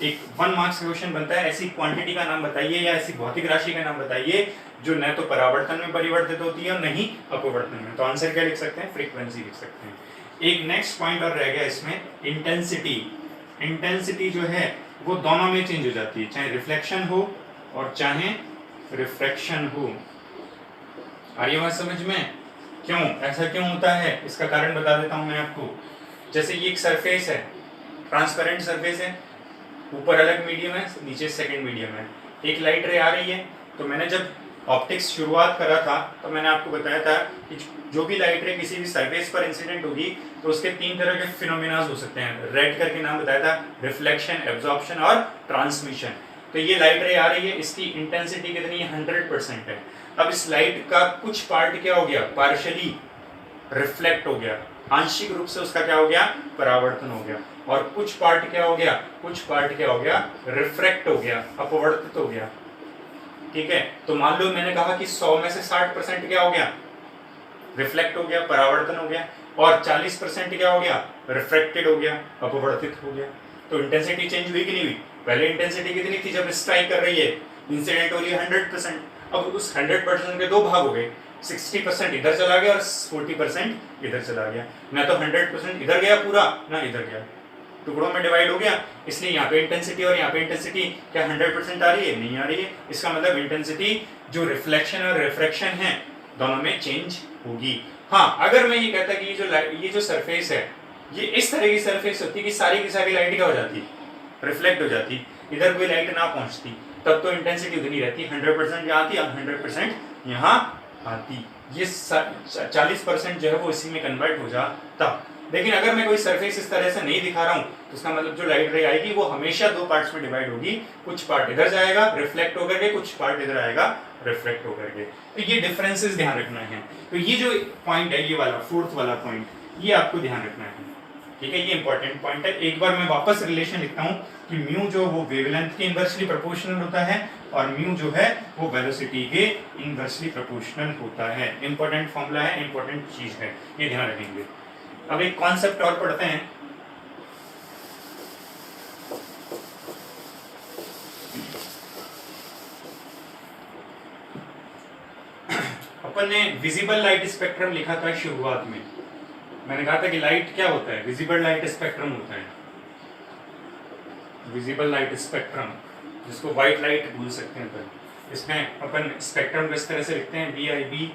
एक 1 मार्क्स का क्वेश्चन बनता है, ऐसी क्वांटिटी का नाम बताइए या ऐसी भौतिक राशि का नाम बताइए जो न तो परावर्तन में परिवर्तित होती है और नहीं अपवर्तन में। तो आंसर क्या लिख सकते हैं, फ्रीक्वेंसी लिख सकते हैं। एक नेक्स्ट पॉइंट और रह गया इसमें, इंटेंसिटी। इंटेंसिटी जो है वो दोनों में चेंज हो जाती है, चाहे रिफ्लेक्शन हो और चाहे रिफ्रैक्शन हो। आ रही है बात समझ में, क्यों ऐसा क्यों होता है, इसका कारण बता देता हूं मैं आपको। जैसे ये एक सरफेस है, ट्रांसपेरेंट सरफेस है, ऊपर अलग मीडियम है, नीचे सेकंड मीडियम है, एक लाइट रे आ रही है। तो मैंने जब ऑप्टिक्स शुरुआत करा था तो मैंने आपको बताया था कि जो भी लाइट रे किसी भी सरफेस पर इंसिडेंट होगी तो उसके 3 तरह के फिनोमेनास हो सकते हैं। रेड करके नाम बताया था, रिफ्लेक्शन, एब्जॉर्प्शन और ट्रांसमिशन। तो ये लाइट रे आ रही है, इसकी इंटेंसिटी कितनी है, 100% है। अब इस लाइट का कुछ पार्ट क्या हो गया, पार्शियली रिफ्लेक्ट हो गया, आंशिक रूप से उसका क्या हो गया, परावर्तन हो गया। और कुछ पार्ट क्या हो गया, कुछ पार्ट क्या हो गया, रिफ्रैक्ट हो गया, अपवर्तित हो गया, ठीक है। तो मान लो मैंने कहा कि 100 में से 60% क्या हो गया, रिफ्लेक्ट हो गया, परावर्तन हो गया, और 40% क्या हो गया, रिफ्रैक्टेड हो गया, अपवर्तित हो गया। तो इंटेंसिटी चेंज हुई कि नहीं हुई, पहले इंटेंसिटी कितनी थी जब स्ट्राइक कर रही है, इंसिडेंट हो रही है 100%। अब उस 100% के 2 भाग हो गए, 60% इधर चला गया और 40% इधर चला गया, ना तो 100% इधर गया पूरा, ना इधर गया, टुकड़ों में डिवाइड हो गया। इसलिए यहाँ पे इंटेंसिटी और यहाँ पे इंटेंसिटी क्या 100% आ रही है? नहीं आ रही है। इसका मतलब इंटेंसिटी जो रिफ्लेक्शन और रिफ्रैक्शन है दोनों में चेंज होगी। हाँ, अगर मैं ये कहता कि ये जो सरफेस है ये इस तरह की सरफेस होती कि सारी की सारी लाइट क्या हो जाती, रिफ्लेक्ट हो जाती, इधर कोई लाइट ना पहुंचती, तब तो इंटेंसिटी उतनी रहती, 100% यहाँ आती, 100% यहाँ आती, ये 40% जो है वो इसी में कन्वर्ट हो जाता। लेकिन अगर मैं कोई सरफेस इस तरह से नहीं दिखा रहा हूँ तो उसका मतलब जो लाइट रे आएगी वो हमेशा दो पार्ट्स में डिवाइड होगी, कुछ पार्ट इधर जाएगा रिफ्लेक्ट होकर के, कुछ पार्ट इधर आएगा रिफ्लेक्ट होकर के। तो ये डिफरेंसेस ध्यान रखना है। तो ये जो पॉइंट है, ये वाला फोर्थ वाला पॉइंट, ये आपको ध्यान रखना है, ठीक है, ये इंपॉर्टेंट पॉइंट है। एक बार मैं वापस रिलेशन लिखता हूँ कि म्यू जो वो वेवलेंथ के इनवर्सली प्रोपोर्शनल होता है और म्यू जो है वो वेलोसिटी के इनवर्सली प्रोपोर्शनल होता है। इंपॉर्टेंट फॉर्मूला है, इंपॉर्टेंट चीज है, ये ध्यान रखेंगे। अब एक कॉन्सेप्ट और पढ़ते हैं। अपन ने विजिबल लाइट स्पेक्ट्रम लिखा था शुरुआत में। मैंने कहा था कि लाइट क्या होता है, विजिबल लाइट स्पेक्ट्रम होता है, विजिबल लाइट स्पेक्ट्रम, जिसको व्हाइट लाइट बोल सकते हैं अपन। इसमें अपन स्पेक्ट्रम को इस तरह से लिखते हैं, VIBGYOR,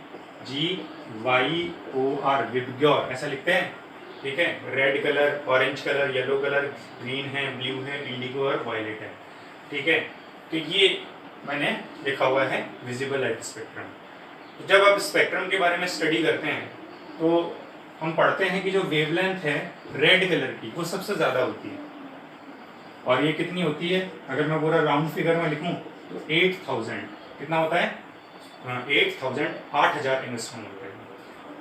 विबग्योर, ऐसा लिखते हैं, ठीक है। Red colour, orange colour, yellow colour, green है, ब्लू है, इंडिगो और वायलेट है, ठीक है। तो ये मैंने लिखा हुआ है विजिबल लाइट स्पेक्ट्रम। जब आप स्पेक्ट्रम के बारे में स्टडी करते हैं तो हम पढ़ते हैं कि जो वेवलेंथ है रेड कलर की वो सबसे ज्यादा होती है, और ये कितनी होती है, अगर मैं पूरा राउंड फिगर में लिखूं तो 8000, कितना होता है, 8000 एंगस्ट्रॉम होता है।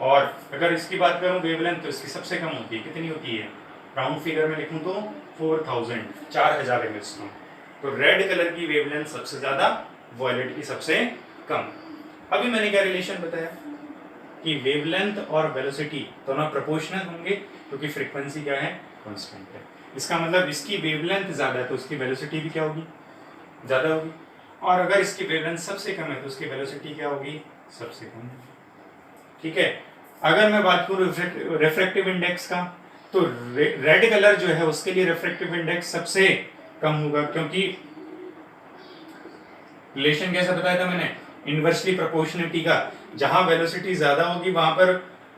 और अगर इसकी बात करूं वेवलेंथ तो इसकी सबसे कम होती है, कितनी होती है, राउंड फिगर में लिखूं तो 4000 एंगस्ट्रॉम। तो रेड कलर की वेवलेंथ सबसे ज्यादा, वॉयलेट की सबसे कम। अभी मैंने क्या रिलेशन बताया कि वेवलेंथ और वेलोसिटी दोनों प्रोपोर्शनल होंगे क्योंकि फ्रीक्वेंसी क्या है, कांस्टेंट है। इसका मतलब इसकी वेवलेंथ ज्यादा है तो उसकी वेलोसिटी भी क्या होगी, ज्यादा होगी। और अगर इसकी वेवलेंथ सबसे कम है तो उसकी वेलोसिटी क्या होगी, सबसे कम होगी, ठीक है। अगर मैं बात करूं रिफ्रैक्टिव इंडेक्स का तो रेड कलर जो है उसके लिए रिफ्रैक्टिव इंडेक्स सबसे कम होगा, क्योंकि रिलेशन कैसा बताया था मैंने, इनवर्सली प्रोपोर्शनलिटी का। जहां वेलोसिटी ज्यादा होगी वहां पर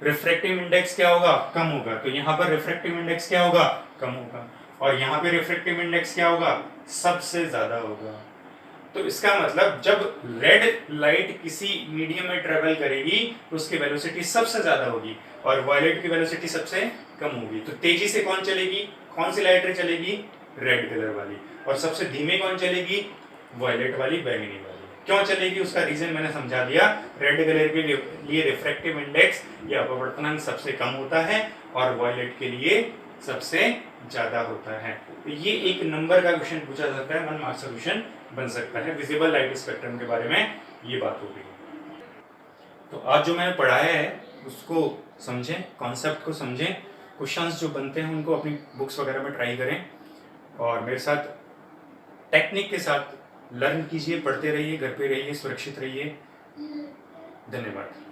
रिफ्रैक्टिव इंडेक्स क्या होगा, कम होगा। तो यहाँ पर रिफ्रैक्टिव इंडेक्स क्या होगा, कम होगा, और यहाँ पे रिफ्रैक्टिव इंडेक्स क्या होगा, सबसे ज्यादा होगा। तो इसका मतलब जब रेड लाइट किसी मीडियम में ट्रेवल करेगी तो उसकी वेलोसिटी सबसे ज्यादा होगी और वायलेट की वेलोसिटी सबसे कम होगी। तो तेजी से कौन चलेगी, कौन सी लाइट चलेगी, रेड कलर वाली, और सबसे धीमे कौन चलेगी, वायलेट वाली, बैंगनी वाली। क्यों चलेगी उसका रीजन मैंने समझा दिया। रेड कलर के लिए रिफ्रैक्टिव इंडेक्स या अपवर्तनांक सबसे कम होता है और वायलेट के लिए सबसे ज्यादा होता है। तो ये एक नंबर का क्वेश्चन पूछा जाता है, 1 मार्क सॉल्यूशन बन सकता है। विजिबल लाइट स्पेक्ट्रम के बारे में ये बात हो गई। तो आज जो मैंने पढ़ाया है उसको समझें, कॉन्सेप्ट को समझें, क्वेश्चंस जो बनते हैं उनको अपनी बुक्स वगैरह में ट्राई करें और मेरे साथ टेक्निक के साथ लर्न कीजिए, पढ़ते रहिए, घर पे रहिए, सुरक्षित रहिए। धन्यवाद।